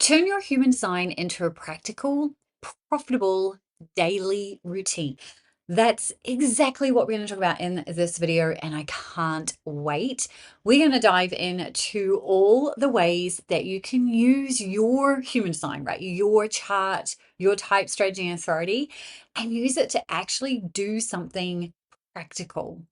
Turn your human design into a practical, profitable daily routine. That's exactly what we're going to talk about in this video, and I can't wait. We're going to dive into all the ways that you can use your human design, right? Your chart, your type, strategy, and authority, and use it to actually do something practical.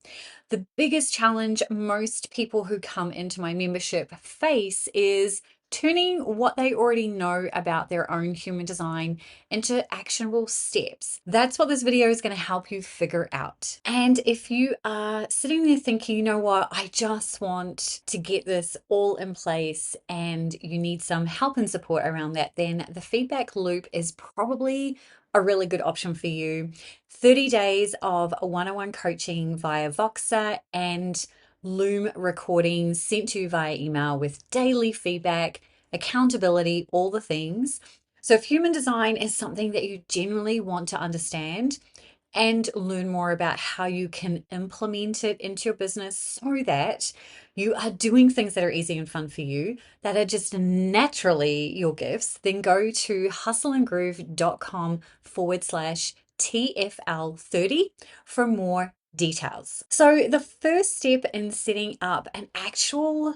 The biggest challenge most people who come into my membership face is turning what they already know about their own human design into actionable steps. That's what this video is going to help you figure out. And if you are sitting there thinking, you know what, I just want to get this all in place and you need some help and support around that, then the feedback loop is probably a really good option for you. 30 days of one-on-one coaching via Voxer and Loom recordings sent to you via email with daily feedback, accountability, all the things. So if human design is something that you genuinely want to understand and learn more about how you can implement it into your business so that you are doing things that are easy and fun for you, that are just naturally your gifts, then go to hustleandgroove.com/TFL30 for more details. So the first step in setting up an actual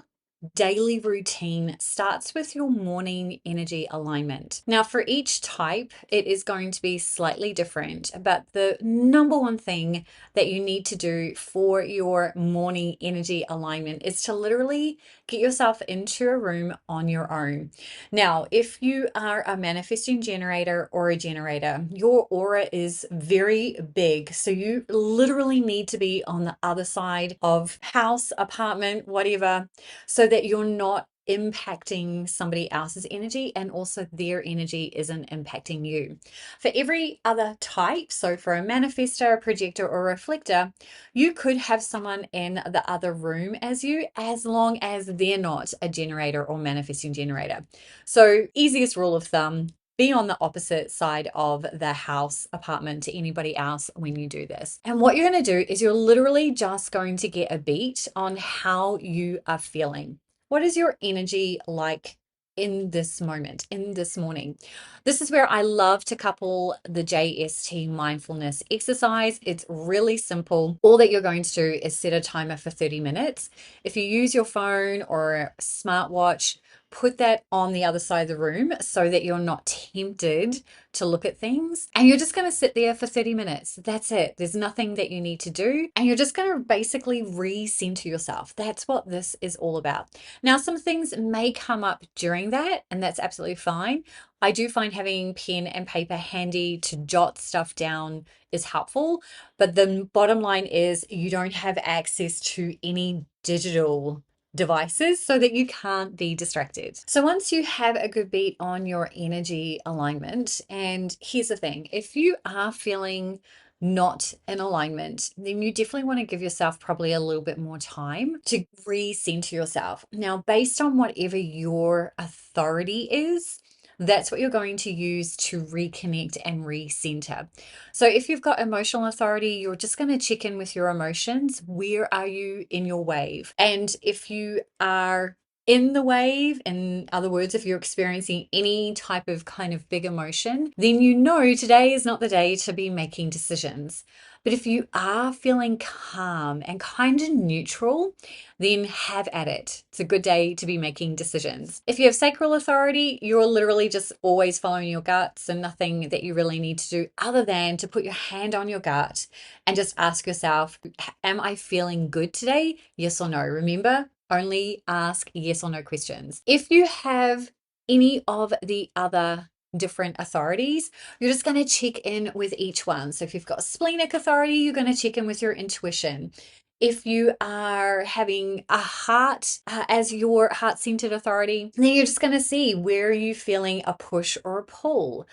daily routine starts with your morning energy alignment. Now, for each type, it is going to be slightly different, but the number one thing that you need to do for your morning energy alignment is to literally get yourself into a room on your own. Now, if you are a manifesting generator or a generator, your aura is very big. So you literally need to be on the other side of house, apartment, whatever, so that you're not impacting somebody else's energy and also their energy isn't impacting you. For every other type, so for a manifestor, a projector, or a reflector, you could have someone in the other room as you, as long as they're not a generator or manifesting generator. So easiest rule of thumb, be on the opposite side of the house, apartment to anybody else when you do this. And what you're going to do is you're literally just going to get a beat on how you are feeling. What is your energy like in this moment, in this morning? This is where I love to couple the JST mindfulness exercise. It's really simple. All that you're going to do is set a timer for 30 minutes. If you use your phone or a smartwatch, put that on the other side of the room so that you're not tempted to look at things. And you're just going to sit there for 30 minutes. That's it. There's nothing that you need to do. And you're just going to basically re-center yourself. That's what this is all about. Now, some things may come up during that, and that's absolutely fine. I do find having pen and paper handy to jot stuff down is helpful. But the bottom line is you don't have access to any digital devices so that you can't be distracted. So once you have a good beat on your energy alignment, and here's the thing, if you are feeling not in alignment, then you definitely want to give yourself probably a little bit more time to recenter yourself. Now, based on whatever your authority is, that's what you're going to use to reconnect and recenter. So if you've got emotional authority, you're just going to check in with your emotions. Where are you in your wave? And if you are in the wave, in other words, if you're experiencing any type of kind of big emotion, then you know today is not the day to be making decisions. But if you are feeling calm and kind of neutral, then have at it. It's a good day to be making decisions. If you have sacral authority, you're literally just always following your guts and nothing that you really need to do other than to put your hand on your gut and just ask yourself, am I feeling good today? Yes or no. Remember, only ask yes or no questions. If you have any of the other different authorities, you're just going to check in with each one. So if you've got splenic authority, you're going to check in with your intuition. If you are having a heart as your heart-centered authority, then you're just going to see where are you feeling a push or a pull.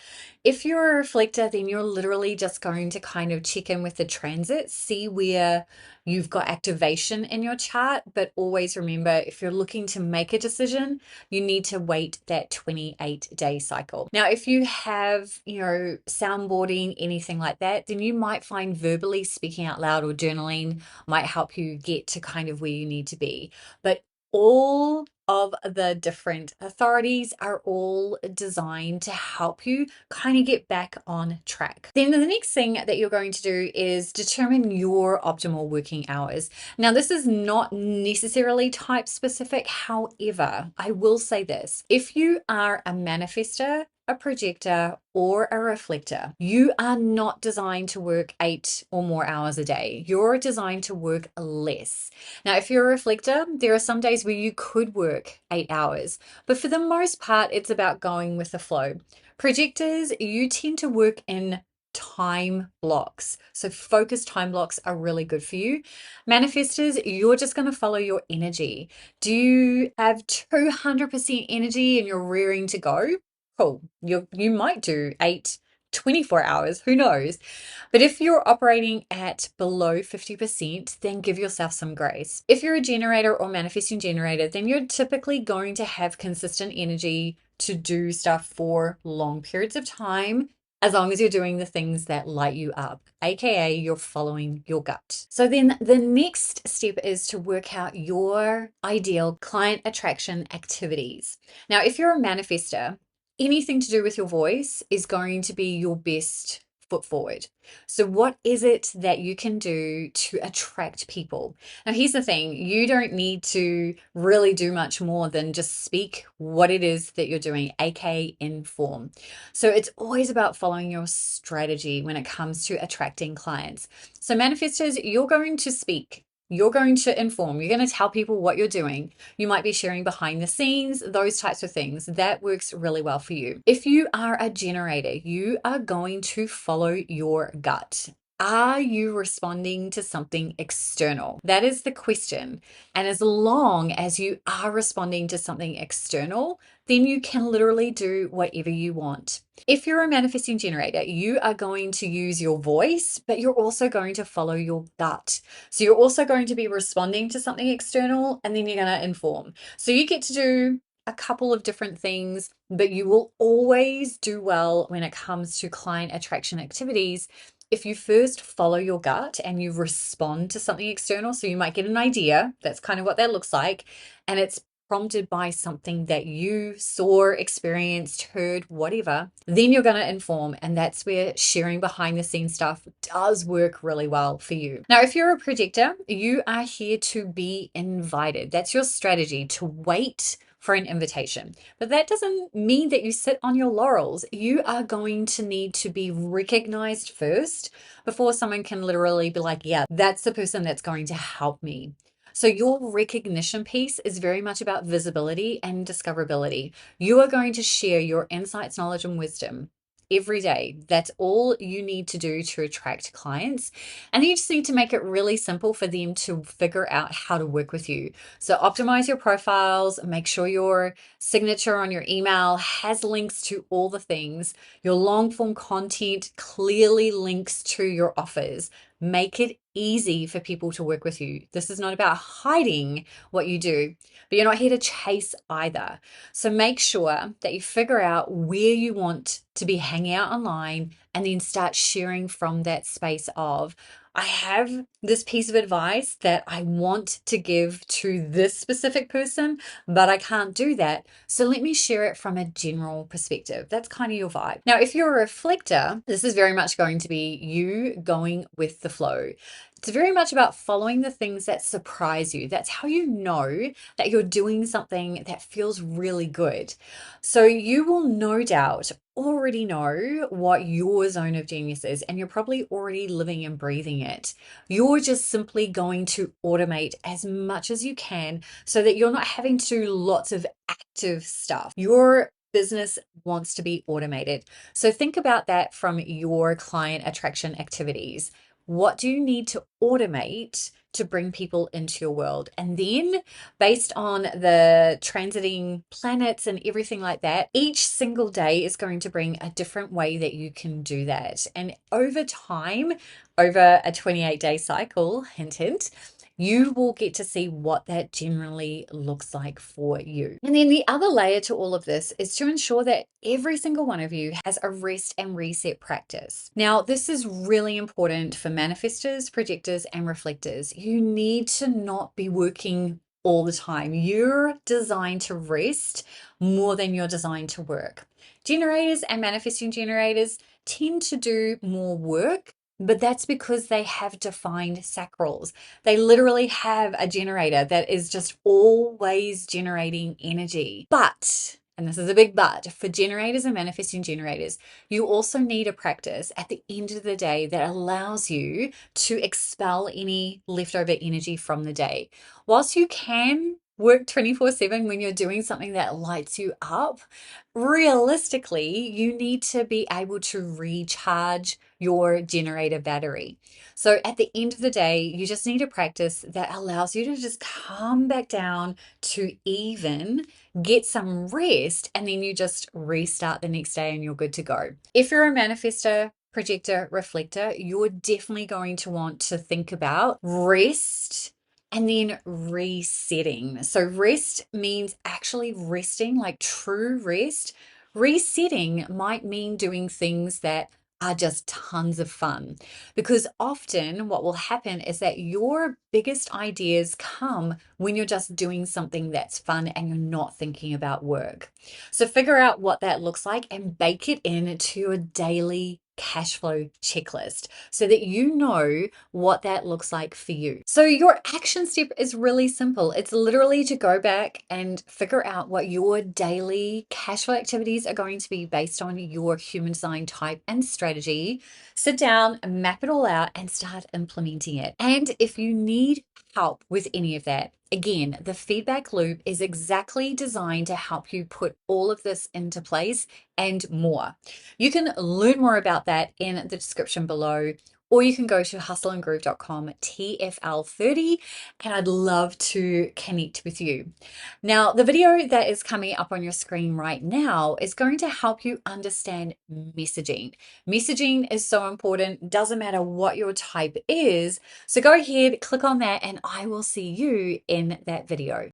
If you're a reflector, then you're literally just going to kind of check in with the transits, see where you've got activation in your chart. But always remember, if you're looking to make a decision, you need to wait that 28-day cycle. Now, if you have, soundboarding, anything like that, then you might find verbally speaking out loud or journaling might help you get to kind of where you need to be. But all of the different authorities are all designed to help you kind of get back on track. Then the next thing that you're going to do is determine your optimal working hours. Now, this is not necessarily type specific. However, I will say this: if you are a manifester, a projector, or a reflector, you are not designed to work 8 or more hours a day. You're designed to work less. Now, if you're a reflector, there are some days where you could work 8 hours, but for the most part, it's about going with the flow. Projectors, you tend to work in time blocks. So focused time blocks are really good for you. Manifestors, you're just going to follow your energy. Do you have 200% energy and you're rearing to go? Cool. You might do 24 hours, who knows? But if you're operating at below 50%, then give yourself some grace. If you're a generator or manifesting generator, then you're typically going to have consistent energy to do stuff for long periods of time, as long as you're doing the things that light you up, aka you're following your gut. So then the next step is to work out your ideal client attraction activities. Now, if you're a manifester, anything to do with your voice is going to be your best foot forward. So what is it that you can do to attract people? Now, here's the thing: you don't need to really do much more than just speak what it is that you're doing, aka inform. So it's always about following your strategy when it comes to attracting clients. So manifestors, you're going to speak. You're going to inform, you're going to tell people what you're doing. You might be sharing behind the scenes, those types of things. That works really well for you. If you are a generator, you are going to follow your gut. Are you responding to something external? That is the question. And as long as you are responding to something external, then you can literally do whatever you want. If you're a manifesting generator, you are going to use your voice, but you're also going to follow your gut. So you're also going to be responding to something external, and then you're going to inform. So you get to do a couple of different things, but you will always do well when it comes to client attraction activities if you first follow your gut and you respond to something external. So you might get an idea. That's kind of what that looks like. And it's prompted by something that you saw, experienced, heard, whatever. Then you're going to inform. And that's where sharing behind the scenes stuff does work really well for you. Now, if you're a projector, you are here to be invited. That's your strategy, to wait for an invitation. But that doesn't mean that you sit on your laurels. You are going to need to be recognized first before someone can literally be like, yeah, that's the person that's going to help me. So your recognition piece is very much about visibility and discoverability. You are going to share your insights, knowledge, and wisdom every day. That's all you need to do to attract clients. And you just need to make it really simple for them to figure out how to work with you. So optimize your profiles, make sure your signature on your email has links to all the things. Your long form content clearly links to your offers. Make it easy for people to work with you. This is not about hiding what you do, but you're not here to chase either. So make sure that you figure out where you want to be hanging out online and then start sharing from that space of, I have this piece of advice that I want to give to this specific person, but I can't do that. So let me share it from a general perspective. That's kind of your vibe. Now, if you're a reflector, this is very much going to be you going with the flow. It's very much about following the things that surprise you. That's how you know that you're doing something that feels really good. So you will no doubt already know what your zone of genius is, and you're probably already living and breathing it. You're just simply going to automate as much as you can so that you're not having to do lots of active stuff. Your business wants to be automated. So think about that from your client attraction activities. What do you need to automate to bring people into your world? And then, based on the transiting planets and everything like that, each single day is going to bring a different way that you can do that. And over time, over a 28-day cycle, hint, hint, you will get to see what that generally looks like for you. And then the other layer to all of this is to ensure that every single one of you has a rest and reset practice. Now, this is really important for manifestors, projectors, and reflectors. You need to not be working all the time. You're designed to rest more than you're designed to work. Generators and manifesting generators tend to do more work, but that's because they have defined sacrals. They literally have a generator that is just always generating energy. But, and this is a big but, for generators and manifesting generators, you also need a practice at the end of the day that allows you to expel any leftover energy from the day. Whilst you can work 24/7 when you're doing something that lights you up, realistically, you need to be able to recharge your generator battery. So at the end of the day, you just need a practice that allows you to just come back down to even, get some rest, and then you just restart the next day and you're good to go. If you're a manifestor, projector, reflector, you're definitely going to want to think about rest and then resetting. So rest means actually resting, like true rest. Resetting might mean doing things that are just tons of fun, because often what will happen is that your biggest ideas come when you're just doing something that's fun and you're not thinking about work. So figure out what that looks like and bake it into your daily cash flow checklist so that you know what that looks like for you. So your action step is really simple. It's literally to go back and figure out what your daily cash flow activities are going to be based on your human design type and strategy. Sit down, map it all out, and start implementing it. And if you need help with any of that, again, the feedback loop is exactly designed to help you put all of this into place and more. You can learn more about that in the description below, or you can go to hustleandgroove.com TFL30, and I'd love to connect with you. Now, the video that is coming up on your screen right now is going to help you understand messaging. Messaging is so important, doesn't matter what your type is. So go ahead, click on that, and I will see you in that video.